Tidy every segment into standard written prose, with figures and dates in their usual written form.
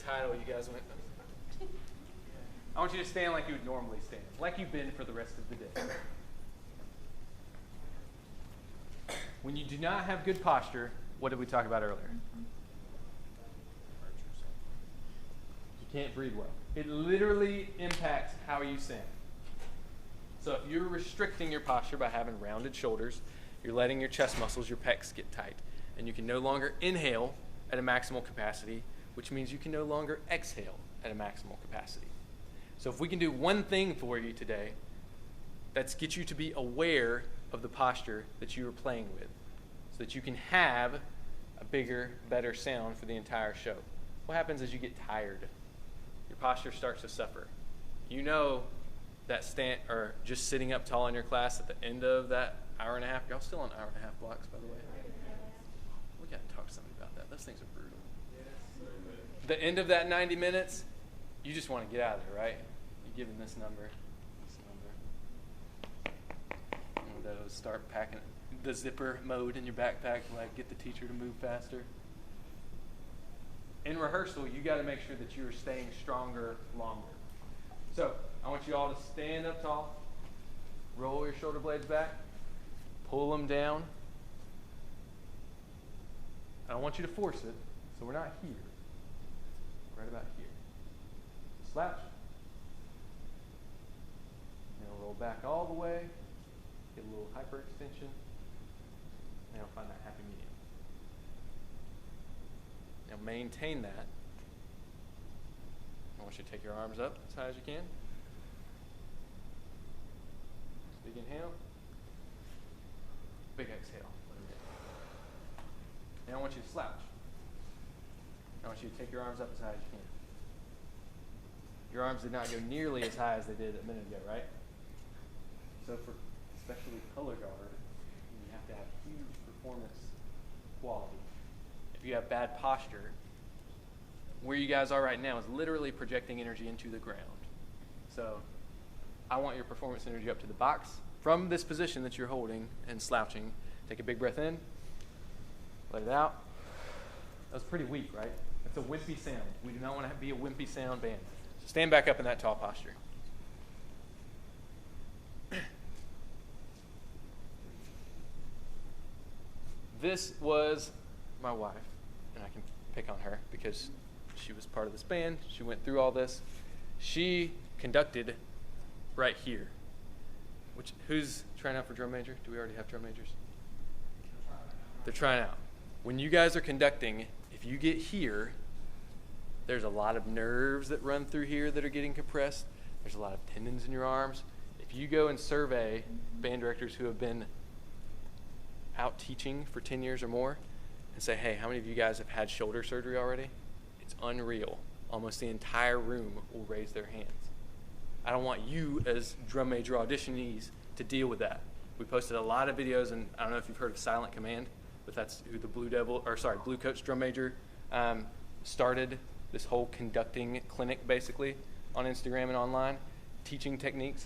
Title you guys went. I want you to stand like you would normally stand, like you've been for the rest of the day. When you do not have good posture, what did we talk about earlier? You can't breathe well. It literally impacts how you sing. So if you're restricting your posture by having rounded shoulders, you're letting your chest muscles, your pecs get tight, and you can no longer inhale at a maximal capacity, which means you can no longer exhale at a maximal capacity. So if we can do one thing for you today, that's get you to be aware of the posture that you are playing with, so that you can have a bigger, better sound for the entire show. What happens as you get tired? Your posture starts to suffer. You know that just sitting up tall in your class at the end of that hour and a half. Y'all still on hour and a half blocks, by the way? We got to talk to somebody about that. Those things are brutal. The end of that 90 minutes, you just want to get out of there, right? You give them this number. One of those, start packing the zipper mode in your backpack to like get the teacher to move faster. In rehearsal, you got to make sure that you are staying stronger longer. So I want you all to stand up tall, roll your shoulder blades back, pull them down. I don't want you to force it, so we're not here. Right about here. Slouch. Now roll back all the way. Get a little hyperextension. Now find that happy medium. Now maintain that. I want you to take your arms up as high as you can. Big inhale. Big exhale. Now I want you to slouch. I want you to take your arms up as high as you can. Your arms did not go nearly as high as they did a minute ago, right? So for especially color guard, you have to have huge performance quality. If you have bad posture, where you guys are right now is literally projecting energy into the ground. So I want your performance energy up to the box from this position that you're holding and slouching. Take a big breath in. Let it out. That was pretty weak, right? It's a wimpy sound. We do not want to be a wimpy sound band. So stand back up in that tall posture. This was my wife, and I can pick on her because she was part of this band. She went through all this. She conducted right here. Who's trying out for drum major? Do we already have drum majors? They're trying out. When you guys are conducting, if you get here, there's a lot of nerves that run through here that are getting compressed. There's a lot of tendons in your arms. If you go and survey band directors who have been out teaching for 10 years or more and say, hey, how many of you guys have had shoulder surgery already? It's unreal. Almost the entire room will raise their hands. I don't want you as drum major auditionees to deal with that. We posted a lot of videos, and I don't know if you've heard of Silent Command, but that's who the Blue Coats drum major started this whole conducting clinic basically on Instagram and online, teaching techniques.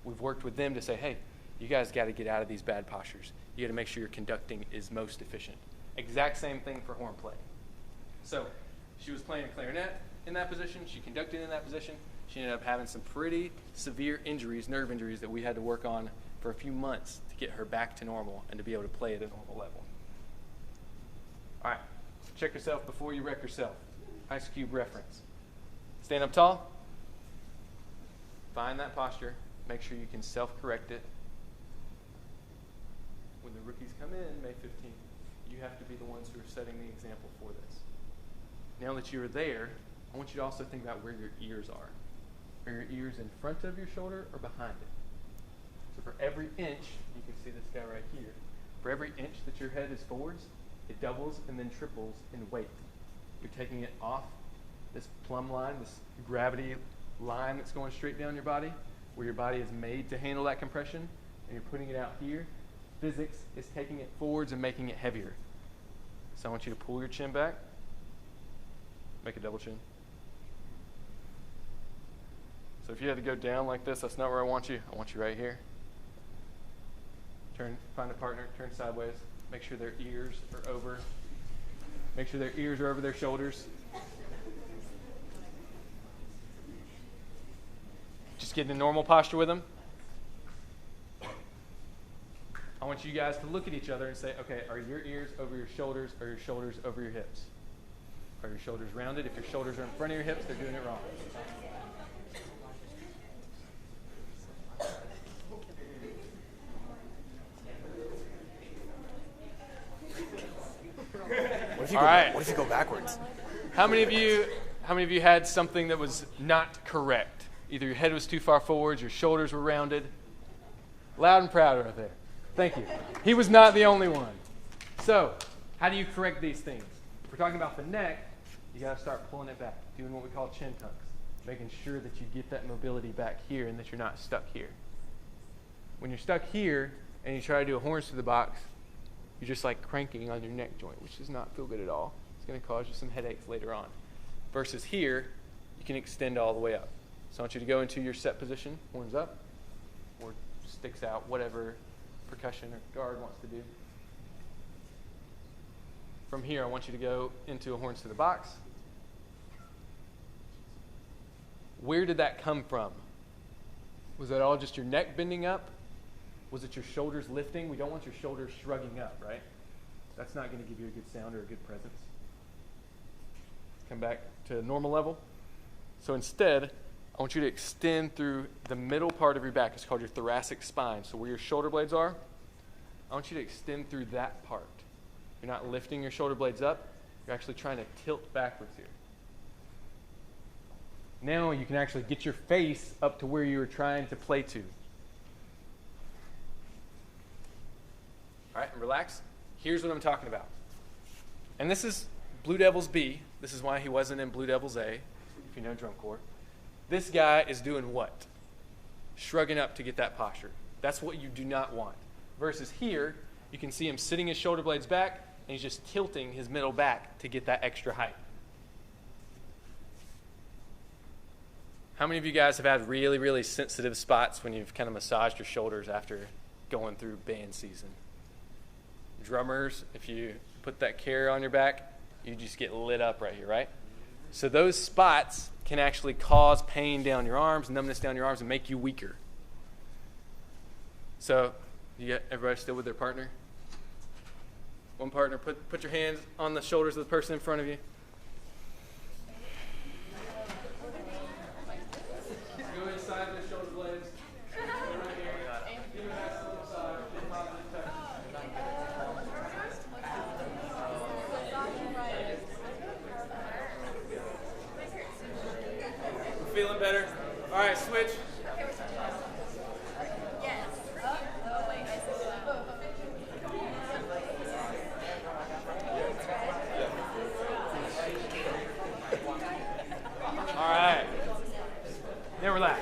We've worked with them to say, hey, you guys got to get out of these bad postures. You got to make sure your conducting is most efficient. Exact same thing for horn playing. So she was playing a clarinet in that position. She conducted in that position. She ended up having some pretty severe injuries, nerve injuries, that we had to work on for a few months to get her back to normal and to be able to play at a normal level. All right, check yourself before you wreck yourself. Ice Cube reference. Stand up tall. Find that posture. Make sure you can self-correct it. When the rookies come in May 15th, you have to be the ones who are setting the example for this. Now that you're there, I want you to also think about where your ears are. Are your ears in front of your shoulder or behind it? So for every inch, you can see this guy right here, for every inch that your head is forwards, it doubles and then triples in weight. You're taking it off this plumb line, this gravity line that's going straight down your body, where your body is made to handle that compression, and you're putting it out here. Physics is taking it forwards and making it heavier. So I want you to pull your chin back. Make a double chin. So if you had to go down like this, that's not where I want you. I want you right here. Find a partner, turn sideways. Make sure their ears are over. Make sure their ears are over their shoulders. Just get in a normal posture with them. I want you guys to look at each other and say, okay, are your ears over your shoulders or your shoulders over your hips? Are your shoulders rounded? If your shoulders are in front of your hips, they're doing it wrong. What if you go backwards? How many of you had something that was not correct? Either your head was too far forwards, your shoulders were rounded. Loud and proud right there. Thank you. He was not the only one. So, how do you correct these things? If we're talking about the neck, you got to start pulling it back, doing what we call chin tucks, making sure that you get that mobility back here and that you're not stuck here. When you're stuck here and you try to do a horns to the box, you're just like cranking on your neck joint, which does not feel good at all. It's going to cause you some headaches later on. Versus here, you can extend all the way up. So I want you to go into your set position, horns up, or sticks out, whatever percussion or guard wants to do. From here, I want you to go into a horns to the box. Where did that come from? Was that all just your neck bending up? Was it your shoulders lifting? We don't want your shoulders shrugging up, right? That's not going to give you a good sound or a good presence. Come back to a normal level. So instead, I want you to extend through the middle part of your back. It's called your thoracic spine. So where your shoulder blades are, I want you to extend through that part. You're not lifting your shoulder blades up. You're actually trying to tilt backwards here. Now you can actually get your face up to where you were trying to play to. All right, and relax. Here's what I'm talking about. And this is Blue Devils B. This is why he wasn't in Blue Devils A, if you know drum corps. This guy is doing what? Shrugging up to get that posture. That's what you do not want. Versus here, you can see him sitting his shoulder blades back, and he's just tilting his middle back to get that extra height. How many of you guys have had really, really sensitive spots when you've kind of massaged your shoulders after going through band season? Drummers, if you put that carrier on your back, you just get lit up right here, right? So those spots can actually cause pain down your arms, numbness down your arms, and make you weaker. So, you got everybody still with their partner? One partner, put your hands on the shoulders of the person in front of you. Go inside the shoulder blades. Right here. Give it a nice little massage. Positive touch. We're feeling better. All right, switch. Now relax.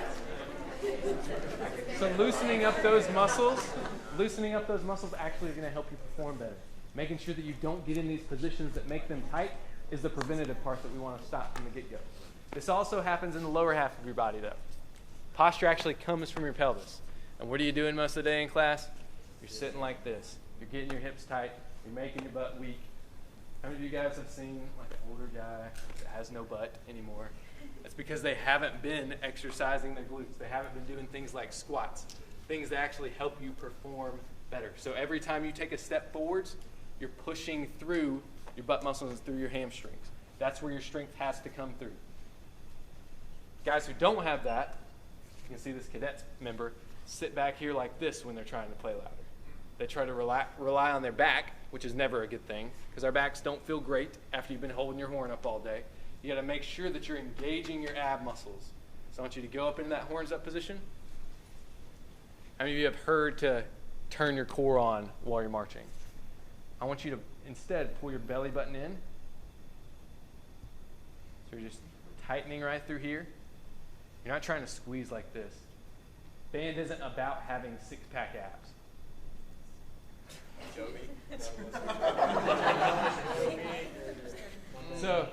So loosening up those muscles actually is going to help you perform better. Making sure that you don't get in these positions that make them tight is the preventative part that we want to stop from the get-go. This also happens in the lower half of your body, though. Posture actually comes from your pelvis. And what are you doing most of the day in class? You're sitting like this. You're getting your hips tight. You're making your butt weak. How many of you guys have seen like an older guy that has no butt anymore? That's because they haven't been exercising their glutes. They haven't been doing things like squats, things that actually help you perform better. So every time you take a step forwards, you're pushing through your butt muscles and through your hamstrings. That's where your strength has to come through. Guys who don't have that, you can see this cadet member sit back here like this when they're trying to play louder. They try to rely on their back, which is never a good thing, because our backs don't feel great after you've been holding your horn up all day. You got to make sure that you're engaging your ab muscles. So I want you to go up into that horns up position. How many of you have heard to turn your core on while you're marching? I want you to instead pull your belly button in. So you're just tightening right through here. You're not trying to squeeze like this. Band isn't about having six-pack abs. Show me. So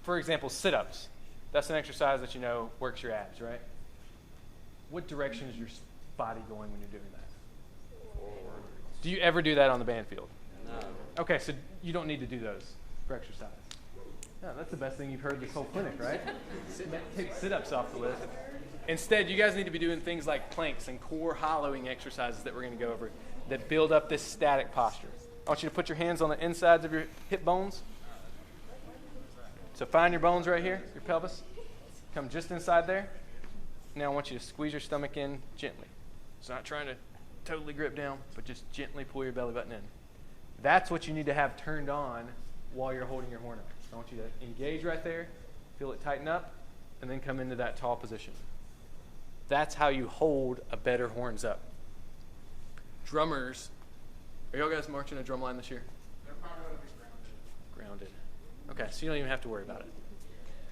for example, sit-ups. That's an exercise that you know works your abs, right? What direction is your body going when you're doing that? Forward. Do you ever do that on the band field? No. Okay, so you don't need to do those for exercise. No, that's the best thing you've heard this whole clinic, right? Take sit-ups off the list. Instead, you guys need to be doing things like planks and core hollowing exercises that we're going to go over that build up this static posture. I want you to put your hands on the insides of your hip bones. So find your bones right here, your pelvis. Come just inside there. Now I want you to squeeze your stomach in gently. It's not trying to totally grip down, but just gently pull your belly button in. That's what you need to have turned on while you're holding your horn up. I want you to engage right there, feel it tighten up, and then come into that tall position. That's how you hold a better horns up. Drummers, are y'all guys marching a drum line this year? They're probably going to be grounded. Grounded. Okay, so you don't even have to worry about it.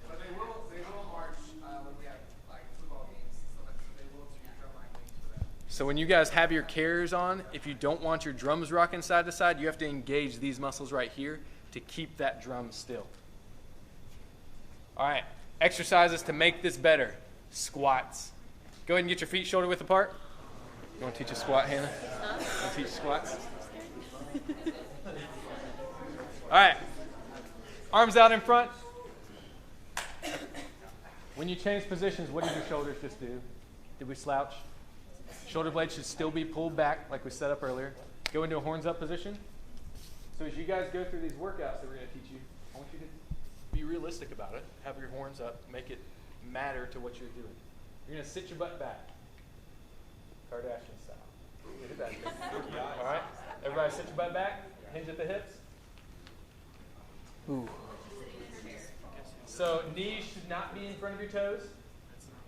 But they will march when we have like football games. So they will do your drum line wings for that. So when you guys have your carriers on, if you don't want your drums rocking side to side, you have to engage these muscles right here to keep that drum still. All right, exercises to make this better. Squats. Go ahead and get your feet shoulder width apart. You want to teach a squat, Hannah? You want to teach squats? All right, arms out in front. When you change positions, what did your shoulders just do? Did we slouch? Shoulder blades should still be pulled back like we set up earlier. Go into a horns up position. So as you guys go through these workouts that we're going to teach you, I want you to be realistic about it. Have your horns up. Make it matter to what you're doing. You're going to sit your butt back. Kardashian style. Get it back there. All right? Everybody sit your butt back. Hinge at the hips. Ooh. So knees should not be in front of your toes.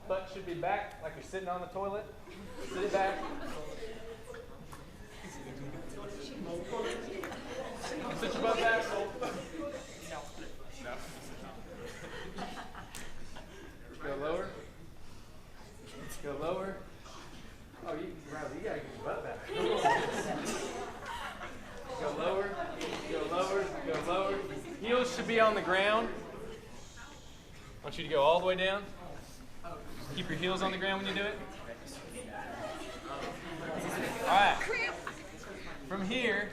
Butt should be back like you're sitting on the toilet. Sit it back. Sit your butt back. Go lower. Go lower. Oh, you gotta get your butt back. Go lower. Go lower. Go lower. Heels should be on the ground. I want you to go all the way down. Keep your heels on the ground when you do it. All right. From here,